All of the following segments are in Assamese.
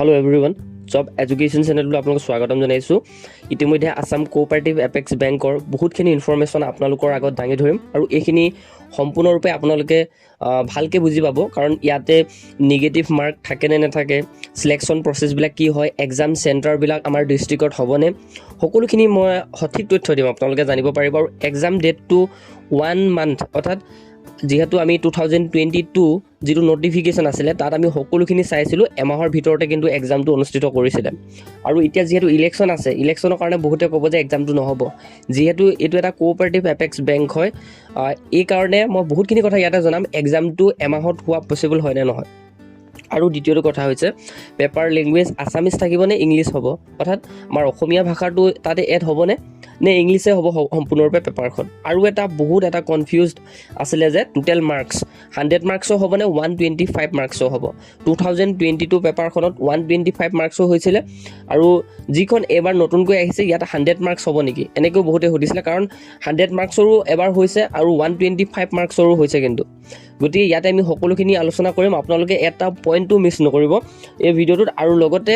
Hello everyone, Job Education Channel আপোনালোকক স্বাগতম জনাইছো। ইতিমধ্যে আসাম কোঅপাৰেটিভ এপেক্স বেংকৰ বহুতখিনি ইনফৰমেশ্যন আপোনালোকৰ আগত দাঙি ধৰিম আৰু এইখিনি সম্পূৰ্ণৰূপে আপোনালোকে ভালকৈ বুজি পাব কাৰণ ইয়াতে নিগেটিভ মাৰ্ক থাকে নে নাথাকে, সিলেকশ্যন প্ৰচেছবিলাক কি হয়, এক্সাম চেণ্টাৰবিলাক আমাৰ ডিষ্ট্ৰিক্টত হ'বনে, সকলোখিনি মই সঠিক তথ্য দিম আপোনালোকে জানিব পাৰিব। আৰু এক্সাম ডেটটো 1 মান্থ অৰ্থাৎ যেহেতু আমি 2022 যিটো নটিফিকেশ্যন আছিলে তাত আমি সকলোখিনি চাইছিলোঁ, এমাহৰ ভিতৰতে কিন্তু এক্সামটো অনুষ্ঠিত কৰিছিলে। আৰু এতিয়া যিহেতু ইলেকশ্যন আছে, ইলেকশ্যনৰ কাৰণে বহুতে ক'ব যে এক্সামটো নহ'ব, যিহেতু এইটো এটা কোঅপাৰেটিভ এপেক্স বেংক হয়, এই কাৰণে মই বহুতখিনি কথা ইয়াতে জনাম এক্সামটো এমাহত হোৱা পচিবল হয় নে নহয়। আৰু দ্বিতীয়টো কথা হৈছে পেপাৰ লেংগুৱেজ আছামিজ থাকিব নে ইংলিছ হ'ব, অৰ্থাৎ আমাৰ অসমীয়া ভাষাটো তাতে এড হ'বনে নে ইংলিছে হ'ব সম্পূৰ্ণৰূপে পেপাৰখন। আৰু বহুত এটা কনফিউজড আছিলে যে টোটেল মাৰ্কছ 100 মাৰ্কছৰ হ'বনে 125 মাৰ্কছৰ হ'ব। 2022 পেপাৰখনত 125 মাৰ্কছৰ হৈছিলে আৰু যিখন এবাৰ নতুনকৈ আহিছে ইয়াত 100 মাৰ্কছ হ'ব নেকি এনেকৈও বহুতে সুধিছিলে, কাৰণ 100 মাৰ্কছৰো এবাৰ হৈছে আৰু 125 মাৰ্কছৰো হৈছে কিন্তু। গতিকে ইয়াতে আমি সকলোখিনি আলোচনা কৰিম, আপোনালোকে এটা পইণ্টটো মিছ নকৰিব এই ভিডিঅ'টোত। আৰু লগতে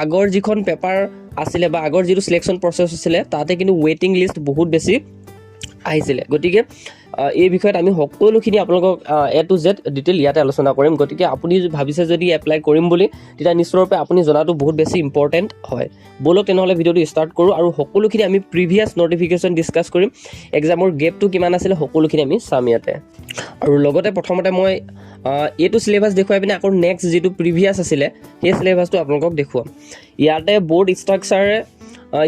আগৰ যিখন পেপাৰ আছিলে বা আগৰ যিটো চিলেকশ্যন প্ৰচেছ আছিলে তাতে কিন্তু ৱেইটিং লিষ্ট বহুত বেছি আহিছিলে। গতিকে এই বিষয়ত আমি সকলোখিনি আপোনালোকক A to Z ডিটেইল ইয়াতে আলোচনা কৰিম। গতিকে আপুনি ভাবিছে যদি এপ্লাই কৰিম বুলি, তেতিয়া নিশ্চয়ৰূপে আপুনি জনাটো বহুত বেছি ইম্পৰ্টেণ্ট হয়। ব'লক তেনেহ'লে ভিডিঅ'টো ষ্টাৰ্ট কৰোঁ আৰু সকলোখিনি আমি প্ৰিভিয়াছ নটিফিকেশ্যন ডিছকাছ কৰিম, এক্সামৰ গেপটো কিমান আছিলে সকলোখিনি আমি চাম ইয়াতে। আৰু লগতে প্ৰথমতে মই এইটো চিলেবাছ দেখুৱাই পিনে আকৌ নেক্সট যিটো প্ৰিভিয়াছ আছিলে সেই চিলেবাছটো আপোনালোকক দেখুৱাম। ইয়াতে বৰ্ড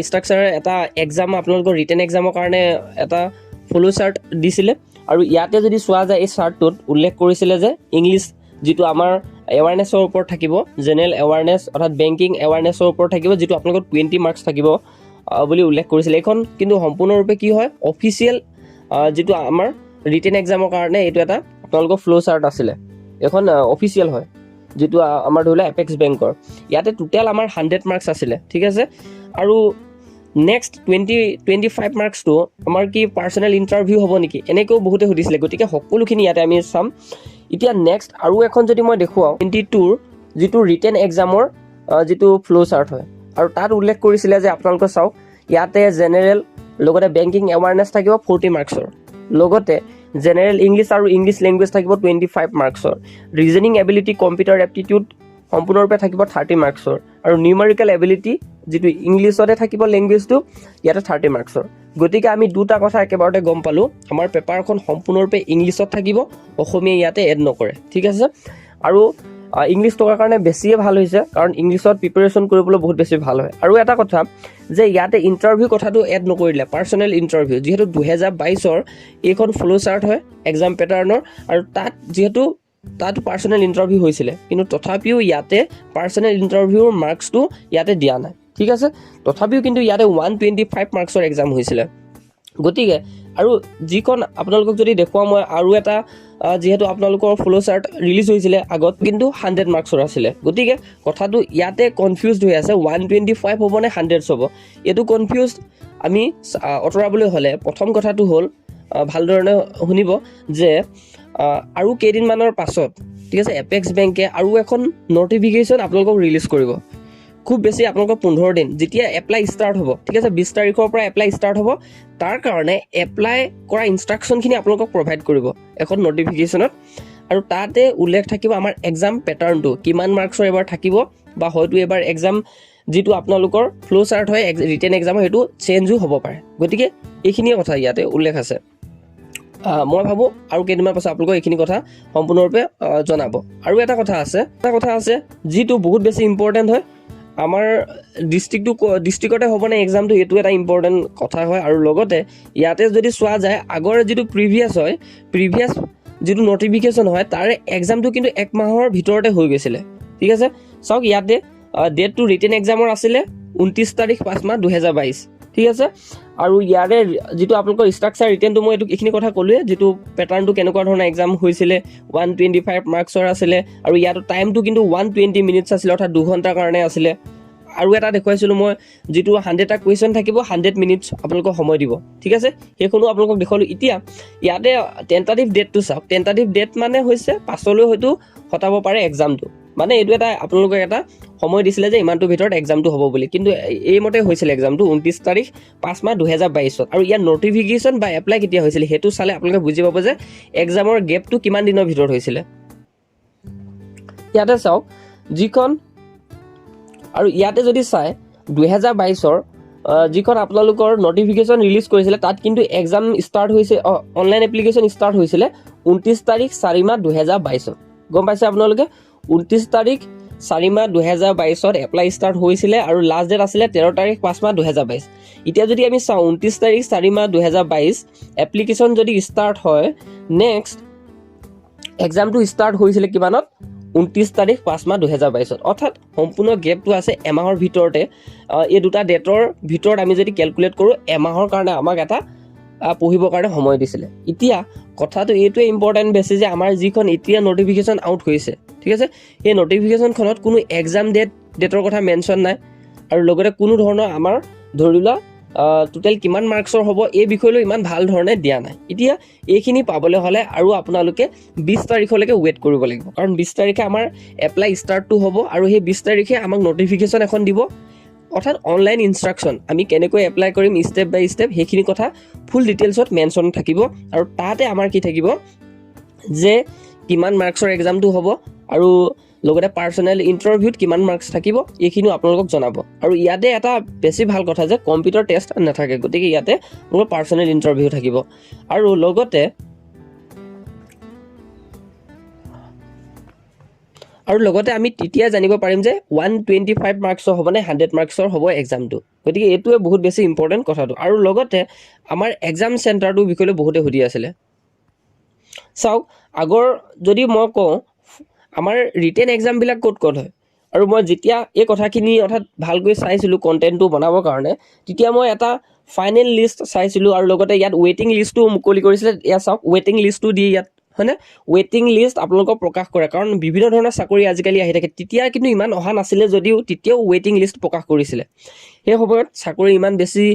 ষ্ট্ৰাকচাৰে এটা এক্সাম আপোনালোকৰ ৰিটেন এক্সামৰ কাৰণে এটা ফ্ল' চাৰ্ট দিছিলে। আৰু ইয়াতে যদি চোৱা যায় এই চাৰ্টটোত উল্লেখ কৰিছিলে যে ইংলিছ যিটো আমাৰ এৱাৰনেছৰ ওপৰত থাকিব, জেনেৰেল এৱাৰনেছ অৰ্থাৎ বেংকিং এৱাৰনেছৰ ওপৰত থাকিব, যিটো আপোনালোকৰ 20 মাৰ্কছ থাকিব বুলি উল্লেখ কৰিছিলে। এইখন কিন্তু সম্পূৰ্ণৰূপে কি হয়, অফিচিয়েল যিটো আমাৰ ৰিটেন এক্সামৰ কাৰণে এইটো এটা আপোনালোকৰ ফ্ল' চাৰ্ট আছিলে, এখন অফিচিয়েল হয় যিটো আমাৰ ধৰি লওক এপেক্স বেংকৰ। ইয়াতে টোটেল আমাৰ 100 মাৰ্কছ আছিলে, ঠিক আছে। আৰু নেক্সট 25 মাৰ্কছটো আমাৰ কি পাৰ্চনেল ইণ্টাৰভিউ হ'ব নেকি এনেকৈও বহুতে সুধিছিলে। গতিকে সকলোখিনি ইয়াতে আমি চাম। এতিয়া নেক্সট আৰু এখন যদি মই দেখুৱাওঁ 22ৰ যিটো ৰিটেন এক্সামৰ যিটো ফ্ল' চাৰ্ট হয়, আৰু তাত উল্লেখ কৰিছিলে যে আপোনালোকে চাওক ইয়াতে জেনেৰেল লগতে বেংকিং এৱাৰনেছ থাকিব 40 মাৰ্কছৰ, লগতে জেনেৰেল ইংলিছ আৰু ইংলিছ লেংগুৱেজ থাকিব 25 মাৰ্কছৰ, ৰিজনিং এবিলিটি কম্পিউটাৰ এপ্টিটিউড সম্পূৰ্ণৰূপে থাকিব 30 মাৰ্কছৰ, আৰু নিউমেৰিকেল এবিলিটি যিটো ইংলিছতে থাকিব লেংগুৱেজটো ইয়াতে 30 মাৰ্কছৰ। গতিকে আমি দুটা কথা একেবাৰতে গম পালোঁ, আমাৰ পেপাৰখন সম্পূৰ্ণৰূপে ইংলিছত থাকিব, অসমীয়া ইয়াতে এড নকৰে, ঠিক আছে। আৰু ইংলিছ থকাৰ কাৰণে বেছিয়ে ভাল হৈছে, কাৰণ ইংলিছত প্ৰিপেৰেশ্যন কৰিবলৈ বহুত বেছি ভাল হয়। আৰু এটা কথা যে ইয়াতে ইণ্টাৰভিউ কথাটো এড নকৰিলে, পাৰ্চনেল ইণ্টাৰভিউ যিহেতু 2022ৰ এইখন ফ্ল' চাৰ্ট হয় এক্সাম পেটাৰ্ণৰ, আৰু তাতো পাৰ্চনেল ইণ্টাৰভিউ হৈছিলে, কিন্তু তথাপিও ইয়াতে পাৰ্চনেল ইণ্টাৰভিউৰ মাৰ্কছটো ইয়াতে দিয়া নাই, ঠিক আছে। তথাপিও কিন্তু ইয়াতে 125 মাৰ্কছৰ এক্সাম হৈছিলে। গতিকে আৰু যিখন আপোনালোকক যদি দেখুৱাওঁ মই আৰু এটা, যিহেতু আপোনালোকৰ ফ্ল' চাৰ্ট ৰিলিজ হৈছিলে আগত, কিন্তু 100 মাৰ্কছৰ আছিলে। গতিকে কথাটো ইয়াতে কনফিউজড হৈ আছে, 125 হ'ব নে 100 হ'ব, এইটো কনফিউজ আমি আঁতৰাবলৈ হ'লে প্ৰথম কথাটো হ'ল ভালধৰণে শুনিব যে আৰু কেইদিনমানৰ পাছত, ঠিক আছে, এপেক্স বেংকে আৰু এখন নটিফিকেশ্যন আপোনালোকক ৰিলিজ কৰিব। খুব বেছি আপোনালোকৰ 15 দিন যেতিয়া এপ্লাই ষ্টাৰ্ট হ'ব, ঠিক আছে, 20 তাৰিখৰ পৰা এপ্লাই ষ্টাৰ্ট হ'ব, তাৰ কাৰণে এপ্লাই কৰা ইনষ্ট্ৰাকশ্যনখিনি আপোনালোকক প্ৰভাইড কৰিব এখন নটিফিকেশ্যনত। আৰু তাতে উল্লেখ থাকিব আমাৰ এক্সাম পেটাৰ্ণটো কিমান মাৰ্কছৰ এবাৰ থাকিব, বা হয়তো এবাৰ এক্সাম যিটো আপোনালোকৰ ফ্ল' চাৰ্ট হয় ৰিটেন এক্সামৰ সেইটো চেঞ্জো হ'ব পাৰে। গতিকে এইখিনিয়ে কথা ইয়াতে উল্লেখ আছে। মই ভাবোঁ আৰু কেইদিনমান পাছত আপোনালোকক এইখিনি কথা সম্পূৰ্ণৰূপে জনাব। আৰু এটা কথা আছে যিটো বহুত বেছি ইম্পৰ্টেণ্ট হয়, আমাৰ ডিষ্ট্ৰিক্টতে হ'বনে এক্সামটো, এইটো এটা ইম্পৰ্টেণ্ট কথা হয়। আৰু লগতে ইয়াতে যদি চোৱা যায় আগৰ যিটো প্ৰিভিয়াছ যিটো নটিফিকেশ্যন হয় তাৰে এক্সামটো কিন্তু 1 মাহৰ ভিতৰতে হৈ গৈছিলে, ঠিক আছে। চাওক ইয়াতে ডেটটো ৰিটেন এক্সামৰ আছিলে 29 তাৰিখ 5 মাহ 2022, ঠিক আছে। আৰু ইয়াৰে যিটো আপোনালোকৰ ষ্ট্ৰাকচাৰ ৰিটেনটো মই এইখিনি কথা ক'লোৱে, যিটো পেটাৰ্ণটো কেনেকুৱা ধৰণৰ এক্সাম হৈছিলে, 125 মাৰ্কছৰ আছিলে, আৰু ইয়াতো টাইমটো কিন্তু 120 মিনিটছ আছিলে, অৰ্থাৎ 2 ঘণ্টাৰ কাৰণে আছিলে। আৰু এটা দেখুৱাইছিলোঁ মই, যিটো 100টা কুৱেশ্যন থাকিব 100 মিনিটছ আপোনালোকক সময় দিব, ঠিক আছে, সেইখনো আপোনালোকক দেখুৱালোঁ। এতিয়া ইয়াতে টেণ্টাটিভ ডেটটো চাওক, টেণ্টাটিভ ডেট মানে হৈছে পাছলৈ হয়তো হটাব পাৰে এক্সামটো, মানে এইটো এটা আপোনালোকক এটা সময় দিছিলে যে ইমানটোৰ ভিতৰত এক্সামটো হ'ব বুলি, কিন্তু এইমতে হৈছিলে এক্সামটো 29 তাৰিখ 5 মাহ 2022 আৰু ইয়াৰ নটিফিকেশ্যন বা এপ্লাই কেতিয়া হৈছিলে সেইটো চালে আপোনালোকে বুজি পাব যে এক্সামৰ গেপটো কিমান দিনৰ ভিতৰত হৈছিলে। ইয়াতে চাওক যিখন, আৰু ইয়াতে যদি চাই 2022 যিখন আপোনালোকৰ নটিফিকেশ্যন ৰিলিজ কৰিছিলে তাত কিন্তু এক্সাম ষ্টাৰ্ট হৈছে, অনলাইন এপ্লিকেশ্যন ষ্টাৰ্ট হৈছিলে 29 তাৰিখ 4 মাহ 2022। গম পাইছে আপোনালোকে 29 তাৰিখ 4 মাহ 2022 এপ্লাই ষ্টাৰ্ট হৈছিলে আৰু লাষ্ট ডেট আছিলে 13 তাৰিখ 5 মাহ 2022। এতিয়া যদি আমি চাওঁ 29 তাৰিখ 4 মাহ 2022 এপ্লিকেশ্যন যদি ষ্টাৰ্ট হয়, নেক্সট এক্সামটো ষ্টাৰ্ট হৈছিলে কিমানত 29 তাৰিখ 5 মাহ 2022, অৰ্থাৎ সম্পূৰ্ণ গেপটো আছে এমাহৰ ভিতৰতে। এই দুটা ডেটৰ ভিতৰত আমি যদি কেলকুলেট কৰোঁ এমাহৰ কাৰণে আমাক এটা পঢ়িবৰ কাৰণে সময় দিছিলে। এতিয়া কথাটো এইটোৱে ইম্পৰ্টেণ্ট বেছি যে আমাৰ যিখন এতিয়া নটিফিকেশ্যন আউট হৈছে, ঠিক আছে, সেই নটিফিকেশ্যনখনত কোনো এক্সাম ডেটৰ কথা মেনশ্যন নাই আৰু লগতে কোনো ধৰণৰ আমাৰ ধৰি লোৱা টোটেল কিমান মাৰ্কছৰ হ'ব এই বিষয়লৈ ইমান ভাল ধৰণে দিয়া নাই। এতিয়া এইখিনি পাবলৈ হ'লে আৰু আপোনালোকে 20 তাৰিখলৈকে ৱেইট কৰিব লাগিব, কাৰণ 20 তাৰিখে আমাৰ এপ্লাই ষ্টাৰ্টটো হ'ব আৰু সেই 20 তাৰিখে আমাক নটিফিকেশ্যন এখন দিব, অৰ্থাৎ অনলাইন ইনষ্ট্ৰাকশ্যন আমি কেনেকৈ এপ্লাই কৰিম ষ্টেপ বাই ষ্টেপ সেইখিনি কথা ফুল ডিটেইলছত মেনশ্যন থাকিব। আৰু তাতে আমাৰ কি থাকিব যে কিমান মাৰ্কছৰ এক্সামটো হ'ব আৰু লগতে পাৰ্চনেল ইণ্টাৰভিউত কিমান মাৰ্কছ থাকিব এইখিনিও আপোনালোকক জনাব। আৰু ইয়াতে এটা বেছি ভাল কথা যে কম্পিউটাৰ টেষ্ট নাথাকে, গতিকে ইয়াতে আপোনালোকৰ পাৰ্চনেল ইণ্টাৰভিউ থাকিব। আৰু লগতে আমি তেতিয়া জানিব পাৰিম যে 125 মাৰ্কছৰ হ'ব নে 100 মাৰ্কছৰ হ'ব এক্সামটো, গতিকে এইটোৱে বহুত বেছি ইম্পৰ্টেণ্ট কথাটো। আৰু লগতে আমাৰ এক্সাম চেণ্টাৰটোৰ বিষয়ে বহুতে সুধি আছিলে। চাওক আগৰ যদি মই কওঁ আমাৰ ৰিটেন এক্সামবিলাক ক'ত হয়, আৰু মই যেতিয়া এই কথাখিনি অৰ্থাৎ ভালকৈ চাইছিলোঁ কণ্টেণ্টটো বনাবৰ কাৰণে, তেতিয়া মই এটা ফাইনেল লিষ্ট চাইছিলোঁ আৰু লগতে ইয়াত ৱেইটিং লিষ্টটো মুকলি কৰিছিলে। ইয়াত চাওক ৱেইটিং লিষ্টটো দি ইয়াত হয়নে ৱেইটিং লিষ্ট আপোনালোকক প্ৰকাশ কৰে, কাৰণ বিভিন্ন ধৰণৰ চাকৰি আজিকালি আহি থাকে। তেতিয়া কিন্তু ইমান অহা নাছিলে যদিও তেতিয়াও ৱেইটিং লিষ্ট প্ৰকাশ কৰিছিলে। সেই সময়ত চাকৰি ইমান বেছি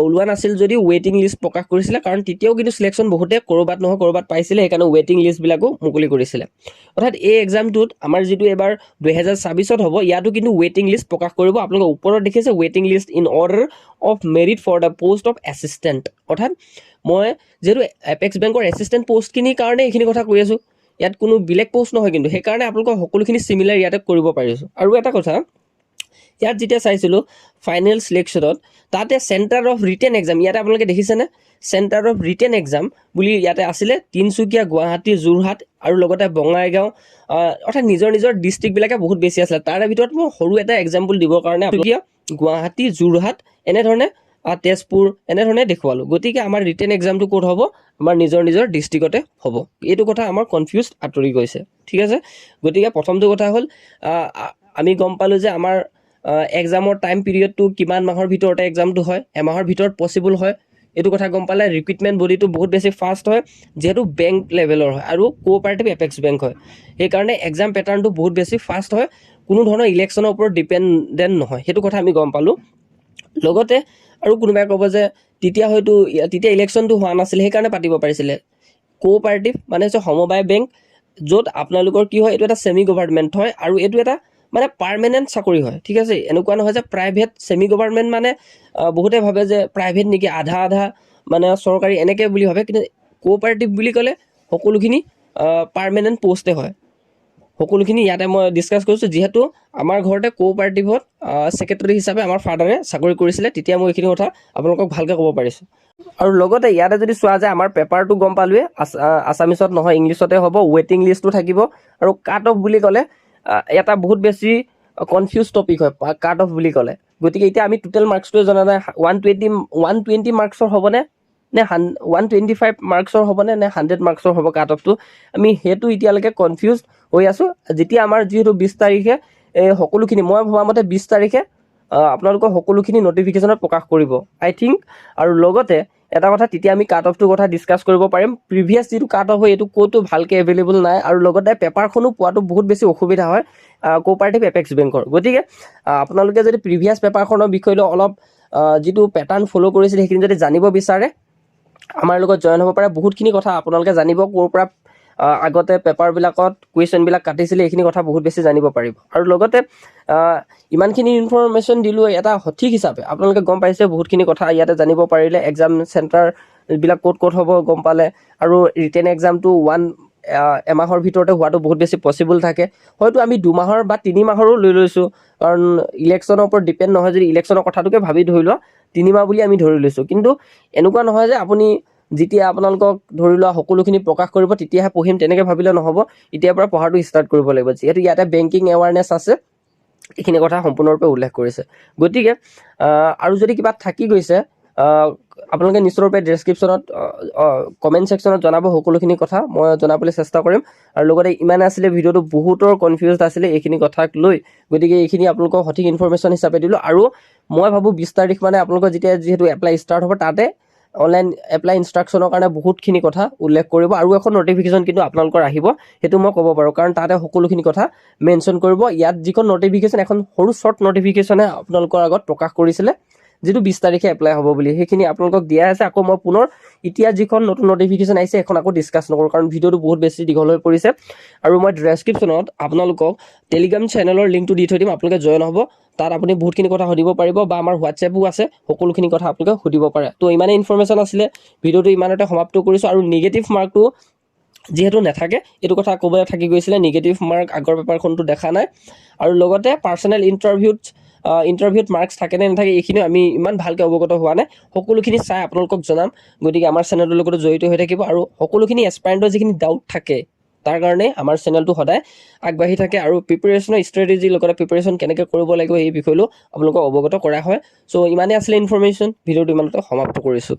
ওলোৱা নাছিল যদিও ৱেইটিং লিষ্ট প্ৰকাশ কৰিছিলে, কাৰণ তেতিয়াও কিন্তু চিলেকশ্যন বহুতে ক'ৰবাত নহয় ক'ৰবাত পাইছিলে, সেইকাৰণে ৱেইটিং লিষ্টবিলাকো মুকলি কৰিছিলে। অৰ্থাৎ এই এক্সামটোত আমাৰ যিটো এবাৰ 2024 হ'ব ইয়াতো কিন্তু ৱেইটিং লিষ্ট প্ৰকাশ কৰিব। আপোনালোকে ওপৰত দেখিছে ৱেইটিং list in order of merit for the post of assistant, অৰ্থাৎ মই যিহেতু এপেক্স বেংকৰ এছিষ্টেণ্ট পষ্টখিনিৰ কাৰণে এইখিনি কথা কৈ আছোঁ, ইয়াত কোনো বেলেগ পষ্ট নহয়, কিন্তু সেইকাৰণে আপোনালোকক সকলোখিনি চিমিলাৰ ইয়াতে কৰিব পাৰিছোঁ। আৰু এটা কথা ইয়াত যেতিয়া চাইছিলোঁ ফাইনেল চিলেকশ্যনত তাতে চেণ্টাৰ অফ ৰিটেন এক্সাম ইয়াতে আপোনালোকে দেখিছেনে চেণ্টাৰ অফ ৰিটেন এক্সাম বুলি ইয়াতে আছিলে তিনিচুকীয়া, গুৱাহাটী, যোৰহাট আৰু লগতে বঙাইগাঁও, অৰ্থাৎ নিজৰ ডিষ্ট্ৰিক্টবিলাকে বহুত বেছি আছিলে। তাৰে ভিতৰত মই সৰু এটা এক্সাম্পল দিবৰ কাৰণে গুৱাহাটী, যোৰহাট এনেধৰণে তেজপুৰ এনেধৰণে দেখুৱালোঁ। গতিকে আমাৰ ৰিটেন এক্সামটো ক'ত হ'ব, আমাৰ নিজৰ ডিষ্ট্ৰিক্টতে হ'ব। এইটো কথা আমাৰ কনফিউজ আঁতৰি গৈছে, ঠিক আছে। গতিকে প্ৰথমটো কথা হ'ল আমি গম পালোঁ যে আমাৰ এক্সামৰ টাইম পিৰিয়ডটো কিমান মাহৰ ভিতৰতে এক্সামটো হয়, এমাহৰ ভিতৰত পচিবল হয়, এইটো কথা গম পালে। ৰিক্ৰুইটমেণ্ট বডিটো বহুত বেছি ফাষ্ট হয় যিহেতু বেংক লেভেলৰ হয় আৰু কোঅপাৰেটিভ এপেক্স বেংক হয়, সেইকাৰণে এক্সাম পেটাৰ্ণটো বহুত বেছি ফাষ্ট হয়, কোনো ধৰণৰ ইলেকশ্যনৰ ওপৰত ডিপেণ্ডেণ্ট নহয়, সেইটো কথা আমি গম পালোঁ। লগতে আৰু কোনোবাই ক'ব যে তেতিয়া ইলেকশ্যনটো হোৱা নাছিলে সেইকাৰণে পাতিব পাৰিছিলে। কোঅপাৰেটিভ মানে হৈছে সমবায় বেংক, য'ত আপোনালোকৰ কি হয় এইটো এটা ছেমি গভাৰ্ণমেণ্ট হয় আৰু এইটো এটা মানে পাৰ্মানেণ্ট চাকৰি হয়, ঠিক আছে। এনেকুৱা নহয় যে প্ৰাইভেট ছেমি গভাৰ্ণমেণ্ট মানে বহুতে ভাবে যে প্ৰাইভেট নেকি, আধা মানে চৰকাৰী এনেকৈ বুলি ভাবে, কিন্তু কোঅপাৰেটিভ বুলি ক'লে সকলোখিনি পাৰ্মানেণ্ট পষ্টে হয়। সকলোখিনি ইয়াতে মই ডিছকাছ কৰিছোঁ, যিহেতু আমাৰ ঘৰতে কোঅপাৰেটিভত ছেক্ৰেটাৰী হিচাপে আমাৰ ফাদাৰে চাকৰি কৰিছিলে, তেতিয়া মই এইখিনি কথা আপোনালোকক ভালকৈ ক'ব পাৰিছোঁ। আৰু লগতে ইয়াতে যদি চোৱা যায় আমাৰ পেপাৰটো গম পালোৱে, আছামিছত নহয় ইংলিছতে হ'ব, ৱেইটিং লিষ্টটো থাকিব। আৰু কাট অফ বুলি ক'লে এটা বহুত বেছি কনফিউজ টপিক হয় কাট অফ বুলি ক'লে। গতিকে এতিয়া আমি টোটেল মাৰ্কছটোৱে জনা নাই 120 মাৰ্কছৰ হ'বনে নে 125 মাৰ্কছৰ হ'বনে নে 100 মাৰ্কছৰ হ'ব কাট অফটো, আমি সেইটো এতিয়ালৈকে কনফিউজ হৈ আছোঁ। যেতিয়া আমাৰ যিহেতু 20 তাৰিখে সকলোখিনি মই ভবা মতে 20 তাৰিখে আপোনালোকৰ সকলোখিনি নটিফিকেশ্যনত প্ৰকাশ কৰিব আই থিংক। আৰু লগতে এটা কথা তেতিয়া আমি কাট অফটোৰ কথা ডিছকাছ কৰিব পাৰিম। প্ৰিভিয়াছ যিটো কাট অফ হয় এইটো ক'তো ভালকৈ এভেইলেবল নাই আৰু লগতে পেপাৰখনো পোৱাটো বহুত বেছি অসুবিধা হয় কোঅপাৰেটিভ এপেক্স বেংকৰ। গতিকে আপোনালোকে যদি প্ৰিভিয়াছ পেপাৰখনৰ বিষয় লৈ অলপ যিটো পেটাৰ্ণ ফ'ল' কৰিছিলে সেইখিনি যদি জানিব বিচাৰে আমাৰ লগত জইন হ'ব পাৰে। বহুতখিনি কথা আপোনালোকে জানিব ক'ৰ পৰা আগতে পেপাৰবিলাকত কুৱেশ্যনবিলাক কাটিছিলে, এইখিনি কথা বহুত বেছি জানিব পাৰিব। আৰু লগতে ইমানখিনি ইনফৰমেশ্যন দিলোঁ এটা সঠিক হিচাপে আপোনালোকে গম পাইছে বহুতখিনি কথা ইয়াতে জানিব পাৰিলে। এক্সাম চেণ্টাৰবিলাক ক'ত হ'ব গম পালে, আৰু ৰিটেন এক্সামটো এমাহৰ ভিতৰতে হোৱাটো বহুত বেছি পচিবল থাকে। হয়তো আমি 2 মাহৰ বা 3 মাহৰো লৈ লৈছোঁ, কাৰণ ইলেকশ্যনৰ ওপৰত ডিপেণ্ড নহয়। যদি ইলেকশ্যনৰ কথাটোকে ভাবি ধৰি লোৱা 3 মাহ বুলি আমি ধৰি লৈছোঁ, কিন্তু এনেকুৱা নহয় যে আপুনি যেতিয়া আপোনালোকক ধৰি লোৱা সকলোখিনি প্ৰকাশ কৰিব তেতিয়াহে পঢ়িম তেনেকৈ ভাবিলে নহ'ব। এতিয়াৰ পৰা পঢ়াটো ষ্টাৰ্ট কৰিব লাগিব, যিহেতু ইয়াতে বেংকিং এৱাৰনেছ আছে, এইখিনি কথা সম্পূৰ্ণৰূপে উল্লেখ কৰিছে। গতিকে আৰু যদি কিবা থাকি গৈছে আপোনালোকে নিশ্চয়ৰূপে ডেছক্ৰিপশ্যনত কমেণ্ট ছেকশ্যনত জনাব, সকলোখিনি কথা মই জনাবলৈ চেষ্টা কৰিম। আৰু লগতে ইমানে আছিলে ভিডিঅ'টো, বহুতৰ কনফিউজ আছিলে এইখিনি কথাক লৈ, গতিকে এইখিনি আপোনালোকক সঠিক ইনফৰমেশ্যন হিচাপে দিলোঁ। আৰু মই ভাবোঁ 20 তাৰিখ মানে আপোনালোকৰ যিহেতু এপ্লাই ষ্টাৰ্ট হ'ব, তাতে অনলাইন এপ্লাই ইনষ্ট্ৰাকশ্যনৰ কাৰণে বহুতখিনি কথা উল্লেখ কৰিব। আৰু এখন নটিফিকেশ্যন কিন্তু আপোনালোকৰ আহিব, সেইটো মই ক'ব পাৰোঁ, কাৰণ তাতে সকলোখিনি কথা মেনশ্যন কৰিব। ইয়াত যিখন নটিফিকেশ্যন, এখন সৰু শ্বৰ্ট নটিফিকেশ্যনে আপোনালোকৰ আগত প্ৰকাশ কৰিছিলে যিটো 20 তাৰিখে এপ্লাই হ'ব বুলি, সেইখিনি আপোনালোকক দিয়া আছে। আকৌ মই পুনৰ এতিয়া যিখন নতুন নটিফিকেশ্যন আহিছে এখন আকৌ ডিছকাছ নকৰোঁ, কাৰণ ভিডিঅ'টো বহুত বেছি দীঘল হৈ পৰিছে। আৰু মই ডেছক্ৰিপশ্যনত আপোনালোকক টেলিগ্ৰাম চেনেলৰ লিংকটো দি থৈ দিম, আপোনালোকে জইন হ'ব। তাত আপুনি বহুতখিনি কথা সুধিব পাৰিব, বা আমাৰ হোৱাটছএপো আছে, সকলোখিনি কথা আপোনালোকে সুধিব পাৰে। তো ইমানেই ইনফৰমেশ্যন আছিলে, ভিডিঅ'টো ইমানতে সমাপ্ত কৰিছোঁ। আৰু নিগেটিভ মাৰ্কটো যিহেতু নাথাকে, এইটো কথা ক'বলৈ থাকি গৈছিলে, নিগেটিভ মাৰ্ক আগৰ পেপাৰখনটো দেখা নাই। আৰু লগতে পাৰ্চনেল ইণ্টাৰভিউত মাৰ্কছ থাকে নে নাথাকে এইখিনিও আমি ইমান ভালকৈ অৱগত হোৱা নাই। সকলোখিনি চাই আপোনালোকক জনাম, গতিকে আমাৰ চেনেলটোৰ লগতো জড়িত হৈ থাকিব। আৰু সকলোখিনি এছপাইৰেণ্টৰ যিখিনি ডাউট থাকে তাৰ কাৰণে আমাৰ চেনেলটো সদায় আগবাঢ়ি থাকে, আৰু প্ৰিপেৰেশ্যনৰ ষ্ট্ৰেটেজিৰ লগতে প্ৰিপেৰেশ্যন কেনেকৈ কৰিব লাগিব এই বিষয়টো আপোনালোকক অৱগত কৰা হয়। চ' ইমানেই আছিলে ইনফৰমেশ্যন, ভিডিঅ'টো ইমানতে সমাপ্ত কৰিছোঁ।